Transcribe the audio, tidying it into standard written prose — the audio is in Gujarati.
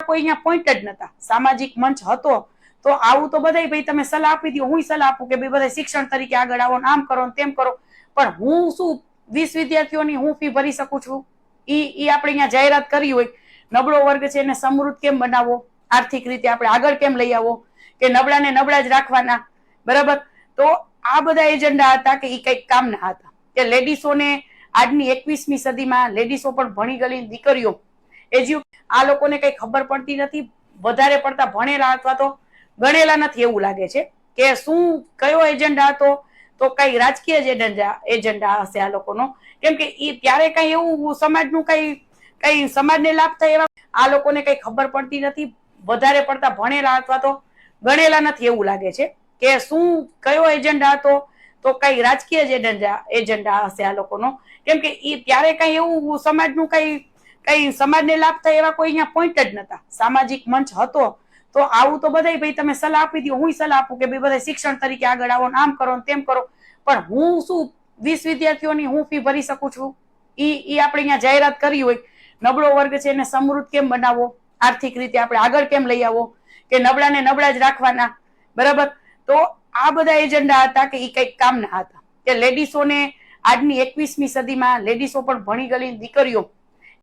કોઈ અહીંયા પોઈન્ટ જ નતા। સામાજિક મંચ હતો તો આવું તો બધાય ભાઈ તમે સલાહ આપી દો, હું સલાહ આપું કે ભાઈ બધા શિક્ષણ તરીકે આગળ આવો, આમ કરો ને તેમ કરો, પણ હું શું 20 વિદ્યાર્થીઓની હું ફી ભરી શકું છું? ઈ આપણે અહીંયા જાહેરાત કરી હોય, નબળો વર્ગ છે એને સમૃદ્ધ કેમ બનાવવો, આર્થિક રીતે આપણે આગળ કેમ લઈ આવો, કે નબળાને નબળા જ રાખવાના, બરાબર? તો આ બધા એજન્ડા હતા કે એ કંઈક કામના હતા, કે લેડીસોને આજની 21મી સદીમાં લેડીસો પણ ભણી ગયેલી દીકરીઓ આ લોકોને કઈ ખબર પડતી નથી, વધારે પડતા ભણેલા અથવા તો ગણેલા નથી એવું લાગે છે કે શું કયો એજન્ડા હતો, તો કઈ રાજકીય એજન્ડા હશે આ લોકોનો, કેમ કે એ ત્યારે કઈ એવું સમાજનું કઈ સમાજને લાભ થાય એવા આ લોકોને કઈ ખબર પડતી નથી, વધારે પડતા ભણેલા અથવા તો ગણેલા નથી એવું લાગે છે કે શું કયો એજન્ડા હતો, તો કઈ રાજકીય એજન્ડા હશે આ લોકોનો, કેમ કે એ ત્યારે કઈ એવું સમાજનું કઈ સમાજને લાભ થાય એવા કોઈ અહીંયા પોઈન્ટ જ નતા। સામાજિક મંચ હતો તો આવું તો બધાય ભાઈ તમે સલાહ આપી દો, હું સલાહ આપું કે ભાઈ બધા શિક્ષણ તરીકે આગળ આવો, આમ કરો ને તેમ કરો, પણ હું શું 20 વિદ્યાર્થીઓની હું ફી ભરી શકું છું? ઈ આપણે અહીંયા જાહેરાત કરી હોય, નબળો વર્ગ છે એને સમૃદ્ધ કેમ બનાવવો, આર્થિક રીતે આપણે આગળ કેમ લઈ આવો, કે નબળાને નબળા જ રાખવાના, બરાબર? તો આ બધા એજન્ડા હતા કે એ કંઈક કામના હતા, કે લેડીસોને આજની 21મી સદીમાં લેડીસો પણ ભણી ગયેલી દીકરીઓ